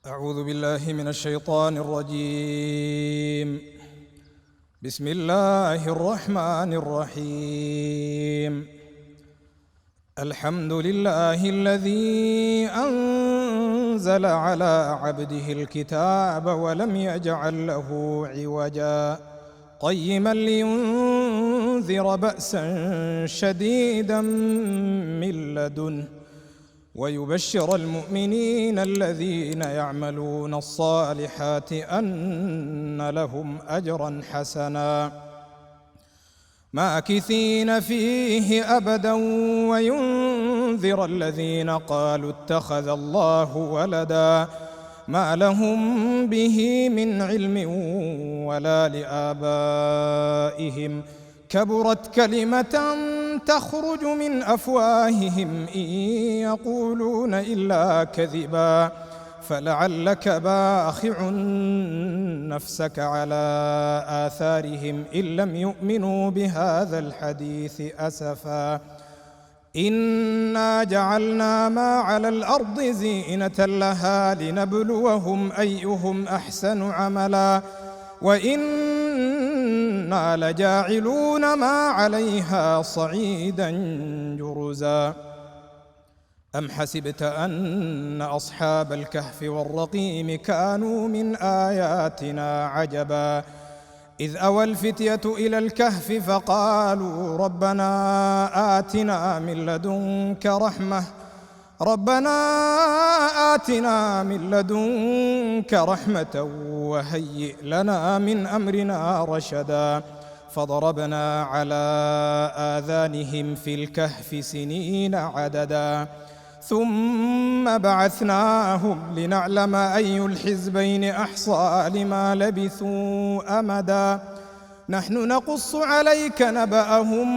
أعوذ بالله من الشيطان الرجيم. بسم الله الرحمن الرحيم. الحمد لله الذي أنزل على عبده الكتاب ولم يجعل له عوجا قيما لينذر بأسا شديدا من لدنه ويبشر المؤمنين الذين يعملون الصالحات أن لهم أجرا حسنا ماكثين فيه أبدا وينذر الذين قالوا اتخذ الله ولدا ما لهم به من علم ولا لآبائهم كبرت كلمة تخرج من أفواههم إن يقولون إلا كذبا فلعلك باخع نفسك على آثارهم إن لم يؤمنوا بهذا الحديث أسفا إنا جعلنا ما على الأرض زينة لها لنبلوهم أيهم أحسن عملا وإنا لجاعلون ما عليها صعيدا جرزا أم حسبت أن أصحاب الكهف والرقيم كانوا من آياتنا عجبا إذ أوى الفتية إلى الكهف فقالوا ربنا آتنا من لدنك رحمة وهيئ لنا من أمرنا رشدا فضربنا على آذانهم في الكهف سنين عددا ثم بعثناهم لنعلم أي الحزبين أحصى لما لبثوا أمدا نحن نقص عليك نبأهم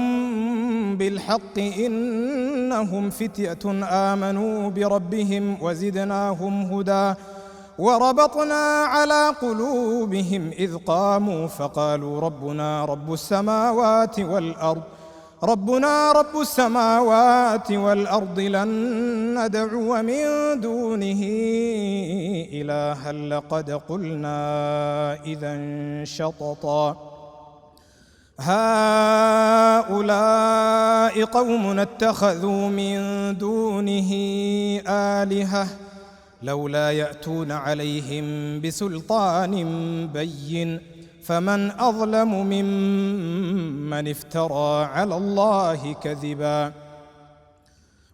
بالحق إنهم فتية آمنوا بربهم وزدناهم هدى وربطنا على قلوبهم إذ قاموا فقالوا ربنا رب السماوات والأرض لن ندعو من دونه إلها لقد قلنا إذا شططا هؤلاء قوم اتخذوا من دونه آلهة لولا يأتون عليهم بسلطان بين فمن أظلم ممن افترى على الله كذبا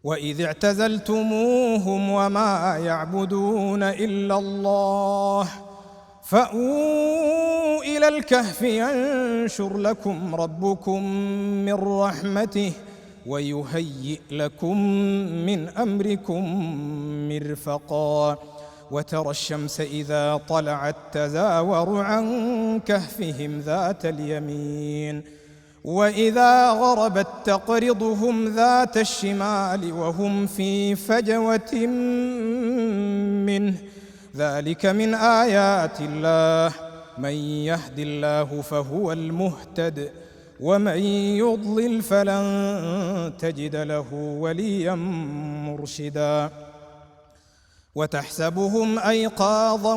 وإذ اعتزلتموهم وما يعبدون إلا الله فأووا إلى الكهف ينشر لكم ربكم من رحمته ويهيئ لكم من أمركم مرفقا وترى الشمس إذا طلعت تزاور عن كهفهم ذات اليمين وإذا غربت تقرضهم ذات الشمال وهم في فجوة منه ذلك من آيات الله من يهد الله فهو المهتد ومن يضلل فلن تجد له وليا مرشدا وتحسبهم أيقاظا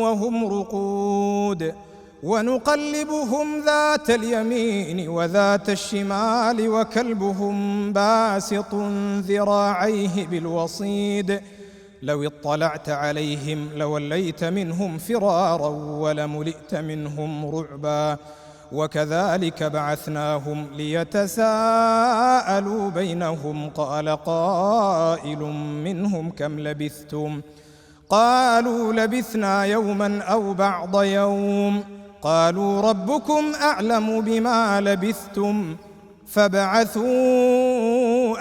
وهم رقود ونقلبهم ذات اليمين وذات الشمال وكلبهم باسط ذراعيه بالوصيد لو اطلعت عليهم لوليت منهم فرارا ولملئت منهم رعبا وكذلك بعثناهم ليتساءلوا بينهم قال قائل منهم كم لبثتم قالوا لبثنا يوما أو بعض يوم قالوا ربكم أعلم بما لبثتم فابعثوا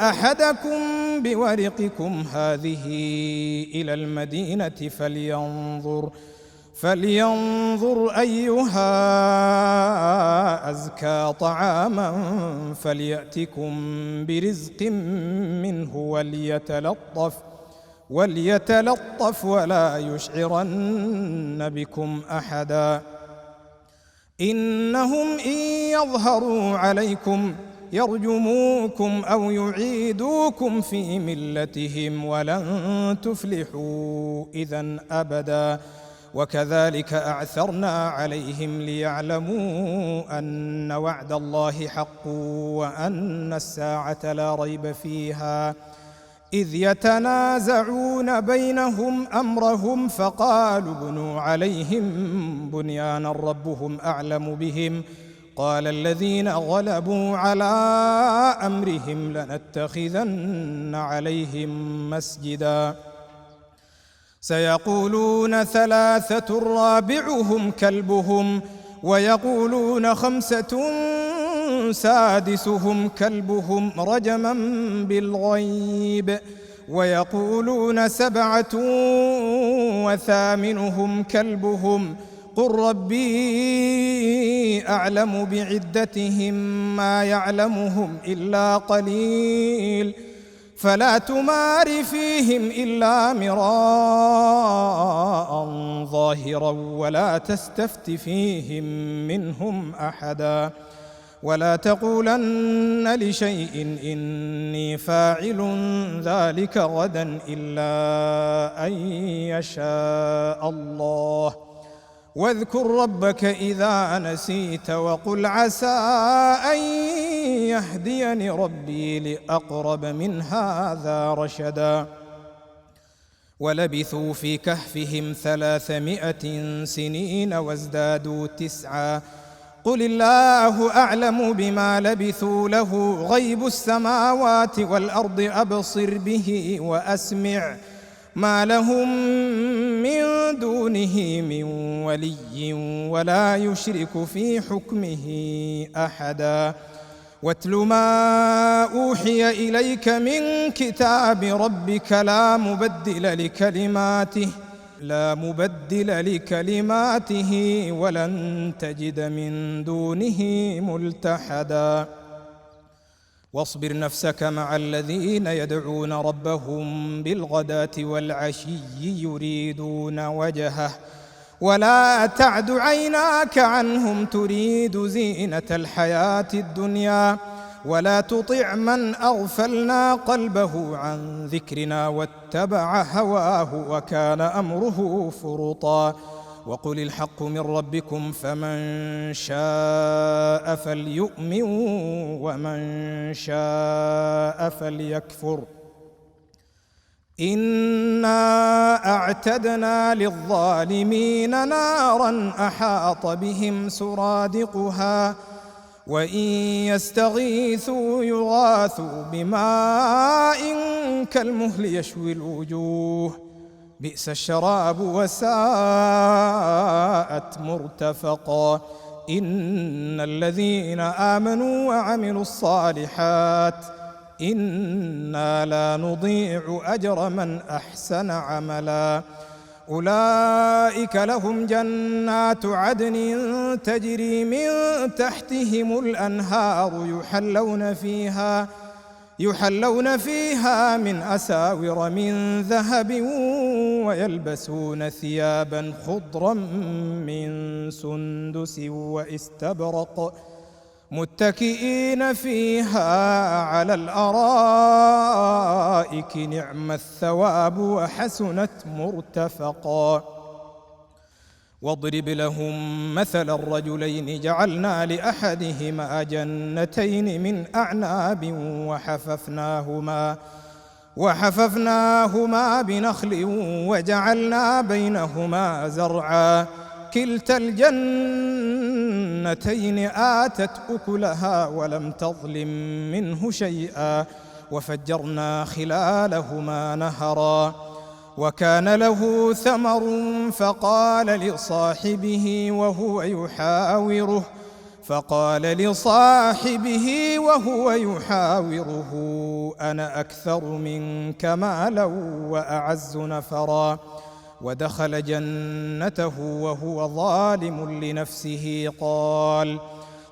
أحدكم بورقكم هذه إلى المدينة فلينظر أيها أزكى طعاما فليأتكم برزق منه وليتلطف ولا يشعرن بكم أحدا إنهم إن يظهروا عليكم يرجموكم أو يعيدوكم في ملتهم ولن تفلحوا إذن أبدا. وكذلك أعثرنا عليهم ليعلموا أن وعد الله حق وأن الساعة لا ريب فيها، إذ يتنازعون بينهم أمرهم فقالوا ابنوا عليهم بنيانا ربهم أعلم بهم، قال الذين غلبوا على أمرهم لنتخذن عليهم مسجدا. سيقولون 3 رابعهم كلبهم ويقولون 5 سادسهم كلبهم رجما بالغيب ويقولون 7 وثامنهم كلبهم قل ربي أعلم بعدتهم ما يعلمهم إلا قليل فلا تمار فيهم إلا مراء ظاهرا ولا تستفت فيهم منهم أحدا ولا تقولن لشيء إني فاعل ذلك غدا إلا أن يشاء الله واذكر ربك إذا نسيت وقل عسى أن يهديني ربي لأقرب من هذا رشدا. ولبثوا في كهفهم 300 سنين وازدادوا 9 قل الله أعلم بما لبثوا له غيب السماوات والأرض أبصر به وأسمع ما لهم من دونه من ولي ولا يشرك في حكمه أحدا. واتل ما أوحي إليك من كتاب ربك لا مبدل لكلماته ولن تجد من دونه ملتحدا. واصبر نفسك مع الذين يدعون ربهم بالغداة والعشي يريدون وجهه ولا تعد عيناك عنهم تريد زينة الحياة الدنيا ولا تطع من أغفلنا قلبه عن ذكرنا واتبع هواه وكان أمره فرطا. وقل الحق من ربكم فمن شاء فليؤمن ومن شاء فليكفر إنا أعتدنا للظالمين نارا أحاط بهم سرادقها وإن يستغيثوا يغاثوا بماء كالمهل يشوي الوجوه بئس الشراب وساءت مرتفقا. إن الذين آمنوا وعملوا الصالحات إنا لا نضيع أجر من أحسن عملا. أولئك لهم جنات عدن تجري من تحتهم الأنهار يحلون فيها من أساور من ذهب ويلبسون ثيابا خضرا من سندس واستبرق متكئين فيها على الأرائك نعم الثواب وحسنت مرتفقا. واضرب لهم مثل الرجلين جعلنا لأحدهما جنتين من أعناب وحففناهما بنخل وجعلنا بينهما زرعا كلتا الجنتين آتت أكلها ولم تظلم منه شيئا وفجرنا خلالهما نهرا وكان له ثمر فقال لصاحبه وهو يحاوره أنا أكثر منك مالا وأعز نفرا ودخل جنته وهو ظالم لنفسه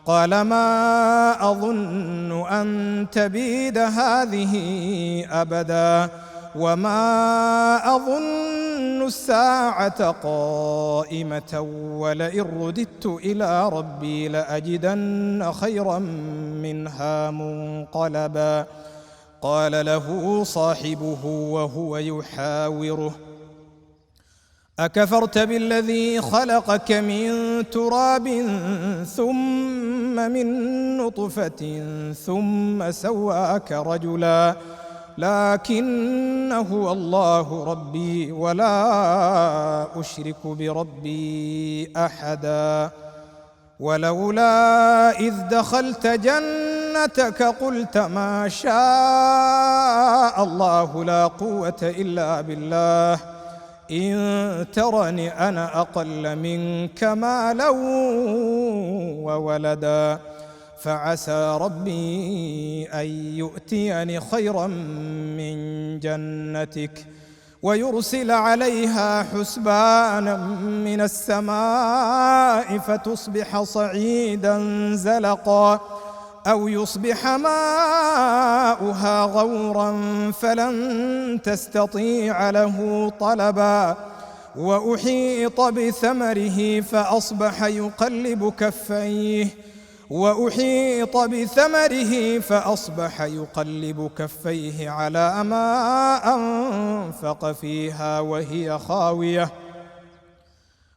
قال ما أظن أن تبيد هذه أبدا وما أظن الساعة قائمة ولئن رددت إلى ربي لأجدن خيرا منها منقلبا. قال له صاحبه وهو يحاوره: أكفرت بالذي خلقك من تراب ثم من نطفة ثم سواك رجلا لكن هو الله ربي ولا أشرك بربي أحدا. ولولا إذ دخلت جنتك قلت ما شاء الله لا قوة إلا بالله إن ترني أنا أقل منك مالا وولدا فعسى ربي أن يؤتيني خيرا من جنتك ويرسل عليها حسبانا من السماء فتصبح صعيدا زلقا أو يصبح ماؤها غورا فلن تستطيع له طلبا. وأحيط بثمره فأصبح يقلب كفيه على ما أنفق فيها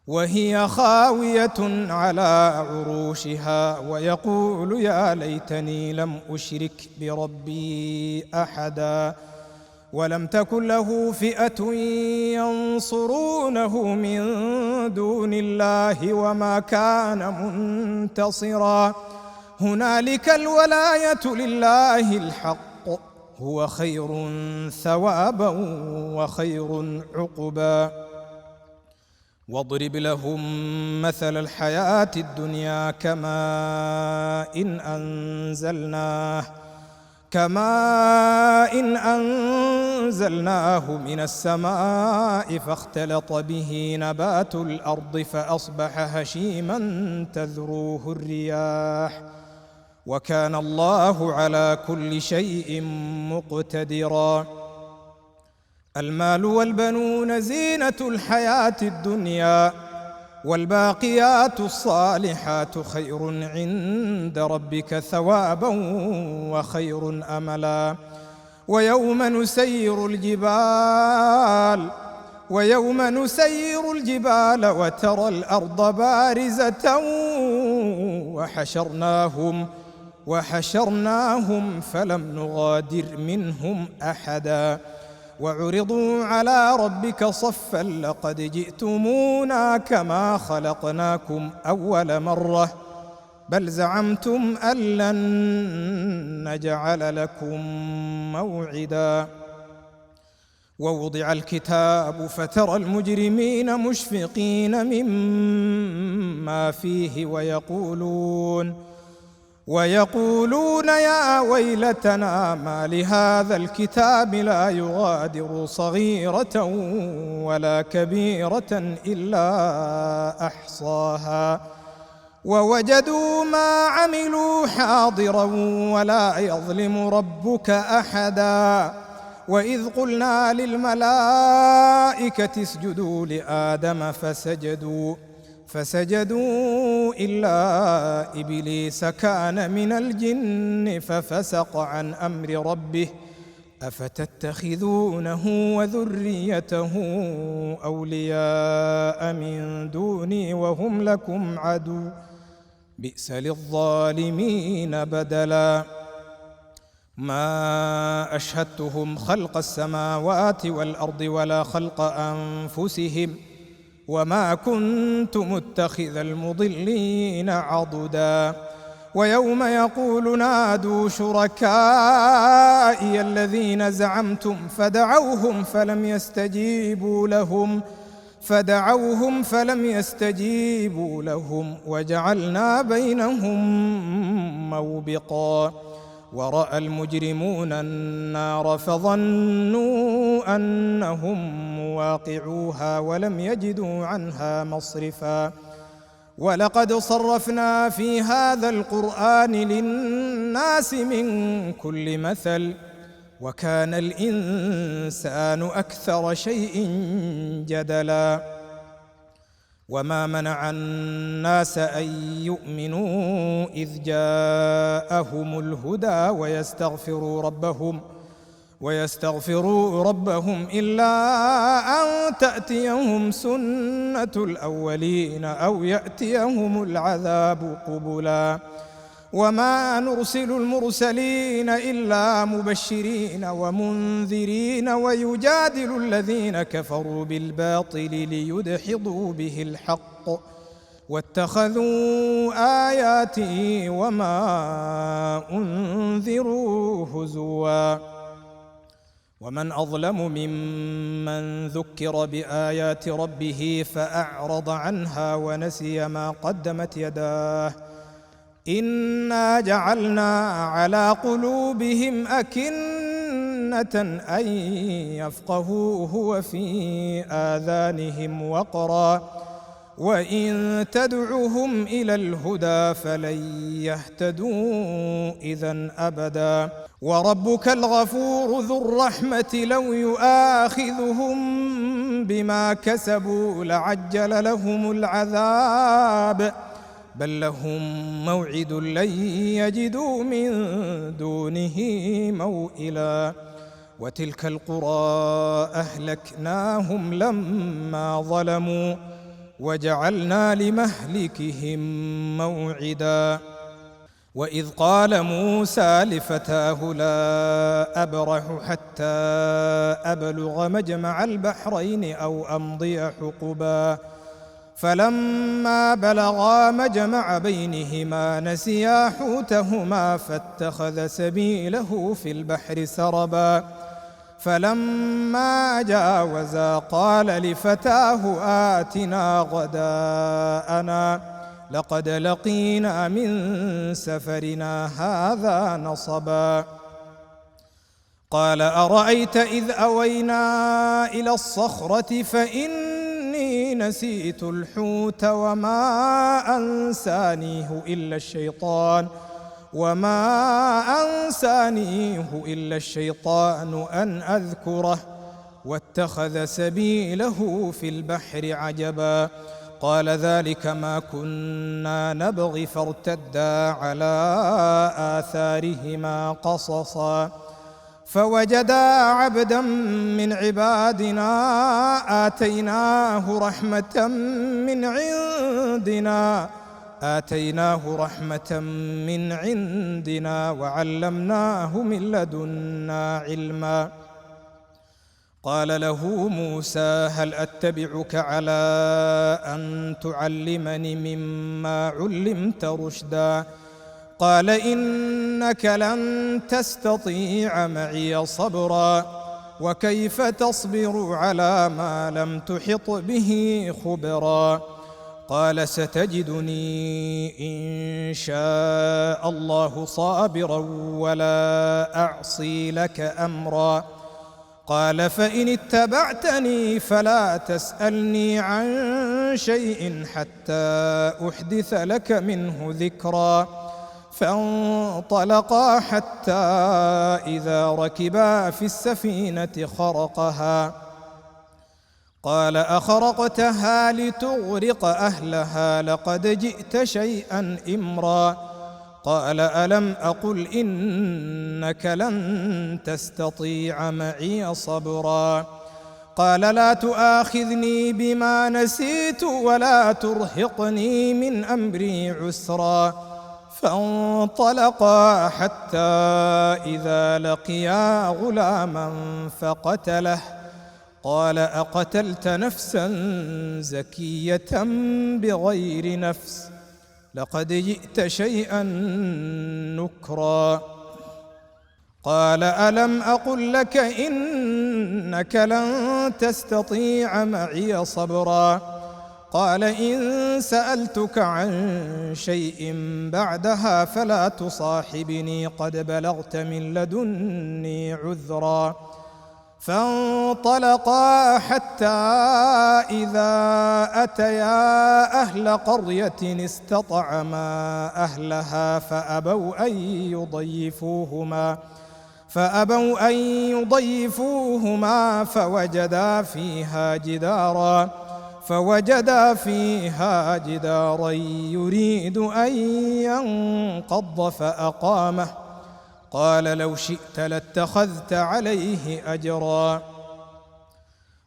وهي خاوية على عروشها ويقول يا ليتني لم أشرك بربي أحدا. ولم تكن له فئة ينصرونه من دون الله وما كان منتصرا. هنالك الولاية لله الحق هو خير ثوابا وخير عقبا. واضرب لهم مثل الحياة الدنيا كماء إن أنزلناه من السماء فاختلط به نبات الأرض فأصبح هشيما تذروه الرياح وكان الله على كل شيء مقتدرا. المال والبنون زينة الحياة الدنيا والباقيات الصالحات خير عند ربك ثوابا وخير أملا. ويوم نسير الجبال وترى الأرض بارزة وحشرناهم فلم نغادر منهم أحدا. وعرضوا على ربك صفا لقد جئتمونا كما خلقناكم أول مرة بل زعمتم أن لن نجعل لكم موعدا. ووضع الكتاب فترى المجرمين مشفقين مما فيه ويقولون يا ويلتنا ما لهذا الكتاب لا يغادر صغيرة ولا كبيرة إلا أحصاها ووجدوا ما عملوا حاضرا ولا يظلم ربك أحدا. وإذ قلنا للملائكة اسجدوا لآدم فسجدوا إلا إبليس كان من الجن ففسق عن أمر ربه أفتتخذونه وذريته أولياء من دوني وهم لكم عدو بئس للظالمين بدلا. ما أشهدتهم خلق السماوات والأرض ولا خلق أنفسهم وما كنت متخذ المضلين عضدا. ويوم يقول نادوا شركائي الذين زعمتم فدعوهم فلم يستجيبوا لهم وجعلنا بينهم موبقا. ورأى المجرمون النار فظنوا أنهم مواقعوها ولم يجدوا عنها مصرفا. ولقد صرفنا في هذا القرآن للناس من كل مثل وكان الإنسان أكثر شيء جدلا وما منع الناس أن يؤمنوا إذ جاءهم الهدى ويستغفروا ربهم إلا أن تأتيهم سنة الأولين أو يأتيهم العذاب قبلا وما نرسل المرسلين إلا مبشرين ومنذرين ويجادل الذين كفروا بالباطل ليدحضوا به الحق واتخذوا آياتي وما أنذروا هزوا ومن أظلم ممن ذكر بآيات ربه فأعرض عنها ونسي ما قدمت يداه إنا جعلنا على قلوبهم أكنة أن يفقهوه وفي آذانهم وقرا وإن تدعهم إلى الهدى فلن يهتدوا إذن أبدا وربك الغفور ذو الرحمة لو يؤاخذهم بما كسبوا لعجل لهم العذاب بل لهم موعد لن يجدوا من دونه موئلا وتلك القرى أهلكناهم لما ظلموا وجعلنا لمهلكهم موعدا وإذ قال موسى لفتاه لا أبرح حتى أبلغ مجمع البحرين أو أمضي حقبا فلما بلغا مجمع بينهما نسيا حوتهما فاتخذ سبيله في البحر سربا فلما جاوزا قال لفتاه آتنا غداءنا لقد لقينا من سفرنا هذا نصبا قال أرأيت إذ أوينا إلى الصخرة فإني نسيت الحوت وما أنسانيه إلا الشيطان أن أذكره واتخذ سبيله في البحر عجبا قال ذلك ما كنا نبغي فارتدا على آثارهما قصصا فوجدا عبدا من عبادنا آتيناه رحمة من عندنا وعلمناه من لدنا علما قال له موسى هل أتبعك على أن تعلمني مما علمت رشدا قال إنك لن تستطيع معي صبرا وكيف تصبر على ما لم تحط به خبرا قال ستجدني إن شاء الله صابرا ولا أعصي لك أمرا قال فإن اتبعتني فلا تسألني عن شيء حتى أحدث لك منه ذكرا فانطلقا حتى إذا ركبا في السفينة خرقها قال أخرقتها لتغرق أهلها لقد جئت شيئا إمرا قال ألم أقل إنك لن تستطيع معي صبرا قال لا تؤاخذني بما نسيت ولا ترهقني من أمري عسرا فانطلقا حتى إذا لقيا غلاما فقتله قال أقتلت نفسا زكية بغير نفس لقد جئت شيئا نكرا قال ألم أقل لك إنك لن تستطيع معي صبرا قال إن سألتك عن شيء بعدها فلا تصاحبني قد بلغت من لدني عذرا فانطلقا حتى إذا أتيا أهل قرية استطعما أهلها فأبوا أن يضيفوهما فوجدا فيها جدارا يريد أن ينقض فأقامه. قال لو شئت لاتخذت عليه أجرا.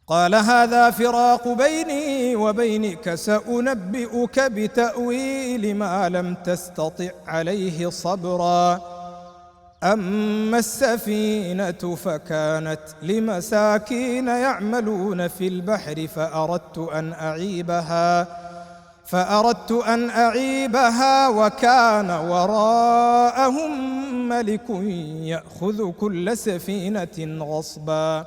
قال هذا فراق بيني وبينك، سأنبئك بتأويل ما لم تستطع عليه صبرا. أما السفينة فكانت لمساكين يعملون في البحر فأردت أن أعيبها وكان وراءهم ملك يأخذ كل سفينة غصبا.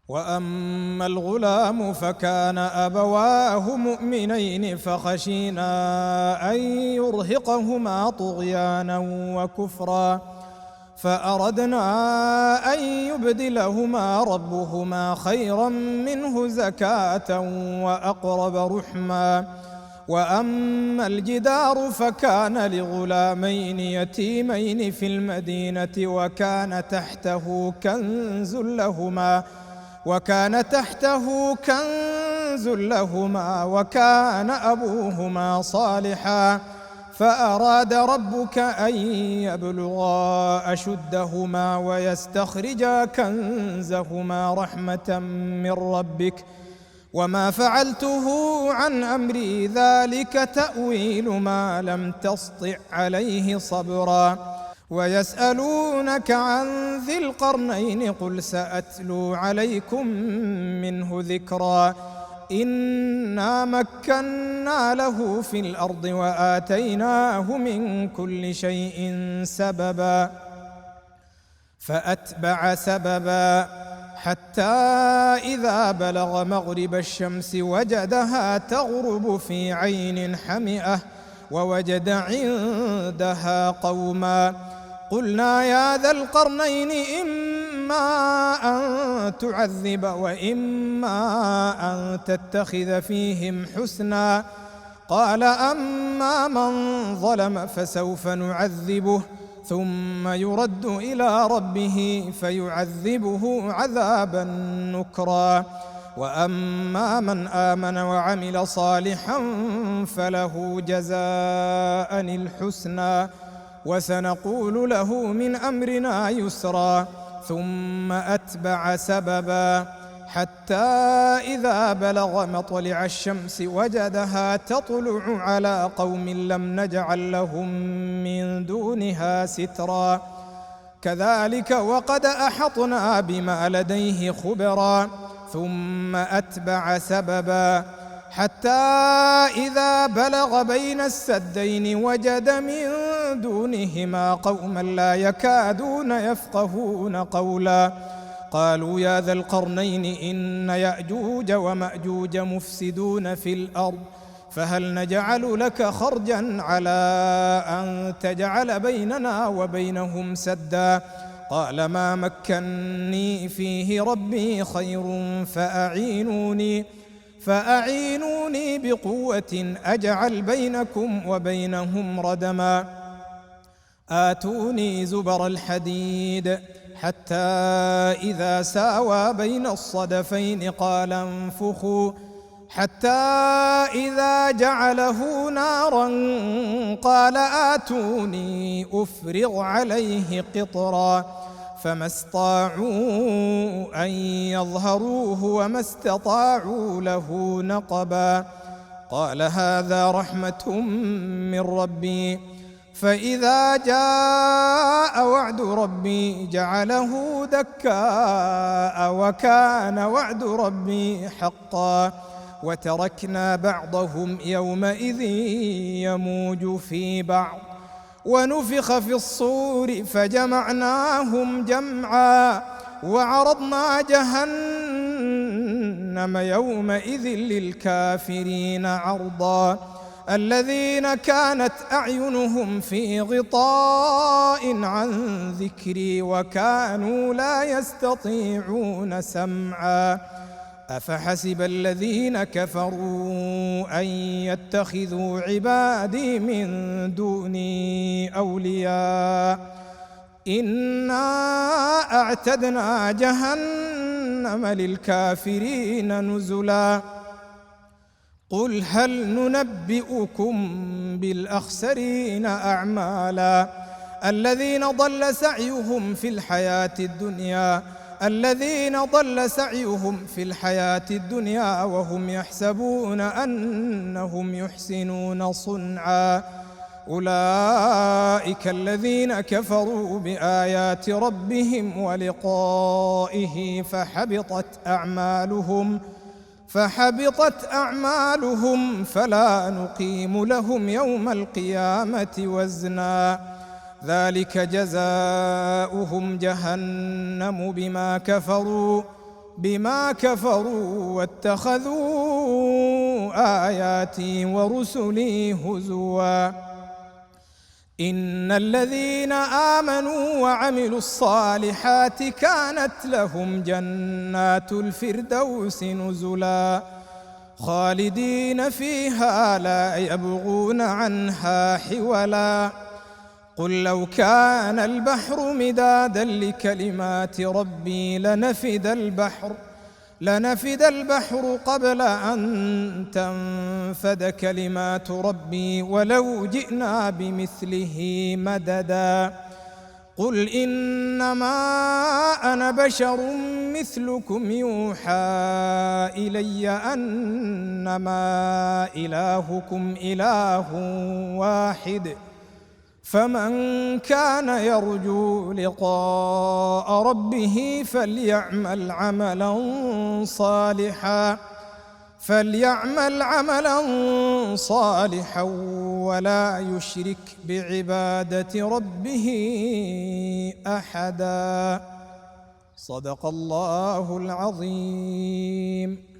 وأما الغلام فكان أبواه مؤمنين فخشينا أن يرهقهما طغيانا وكفرا، فأردنا أن يبدلهما ربهما خيرا منه زكاة وأقرب رحما. وأما الجدار فكان لغلامين يتيمين في المدينة وكان تحته كنز لهما وكان أبوهما صالحا، فأراد ربك أن يبلغا أشدهما ويستخرجا كنزهما رحمة من ربك، وما فعلته عن أمري، ذلك تأويل ما لم تسطع عليه صبرا. ويسألونك عن ذي القرنين قل سأتلو عليكم منه ذكرا. إنا مكنا له في الأرض وآتيناه من كل شيء سببا. فأتبع سببا حتى إذا بلغ مغرب الشمس وجدها تغرب في عين حمئة ووجد عندها قوما. قلنا يا ذا القرنين إما أن تعذب وإما أن تتخذ فيهم حسنا. قال أما من ظلم فسوف نعذبه ثم يرد إلى ربه فيعذبه عذابا نكرا. وأما من آمن وعمل صالحا فله جزاء الحسنى وسنقول له من أمرنا يسرا. ثم أتبع سببا حتى إذا بلغ مطلع الشمس وجدها تطلع على قوم لم نجعل لهم من دونها سترا. كذلك وقد أحطنا بما لديه خبرا. ثم أتبع سببا حتى إذا بلغ بين السدين وجد من دونهما قوما لا يكادون يفقهون قولا. قالوا يا ذا القرنين إن يأجوج ومأجوج مفسدون في الأرض فهل نجعل لك خرجا على أن تجعل بيننا وبينهم سدا. قال ما مكني فيه ربي خير فأعينوني بقوة أجعل بينكم وبينهم ردما. آتوني زبر الحديد حتى إذا ساوى بين الصدفين قال انفخوا حتى إذا جعله نارا قال آتوني أفرغ عليه قطرا. فما استطاعوا أن يظهروه وما استطاعوا له نقبا. قال هذا رحمة من ربي فإذا جاء وعد ربي جعله دكاء وكان وعد ربي حقا. وتركنا بعضهم يومئذ يموج في بعض ونفخ في الصور فجمعناهم جمعا وعرضنا جهنم يومئذ للكافرين عرضا. الذين كانت أعينهم في غطاء عن ذكري وكانوا لا يستطيعون سمعا. أفحسب الذين كفروا أن يتخذوا عبادي من دوني أولياء إنا أعتدنا جهنم للكافرين نزلا قل هل ننبئكم بالأخسرين أعمالا الذين ضل سعيهم في الحياة الدنيا وهم يحسبون أنهم يحسنون صنعا أولئك الذين كفروا بآيات ربهم ولقائه فحبطت أعمالهم فلا نقيم لهم يوم القيامة وزنا ذلك جزاؤهم جهنم بما كفروا واتخذوا آياتي ورسلي هزوا إن الذين آمنوا وعملوا الصالحات كانت لهم جنات الفردوس نزلا خالدين فيها لا يبغون عنها حولا قل لو كان البحر مدادا لكلمات ربي لنفد البحر قبل أن تنفد كلمات ربي ولو جئنا بمثله مددا قل إنما أنا بشر مثلكم يوحى إلي أنما إلهكم إله واحد فمن كان يرجو لقاء ربه فليعمل عملا صالحا ولا يشرك بعبادة ربه أحدا صدق الله العظيم.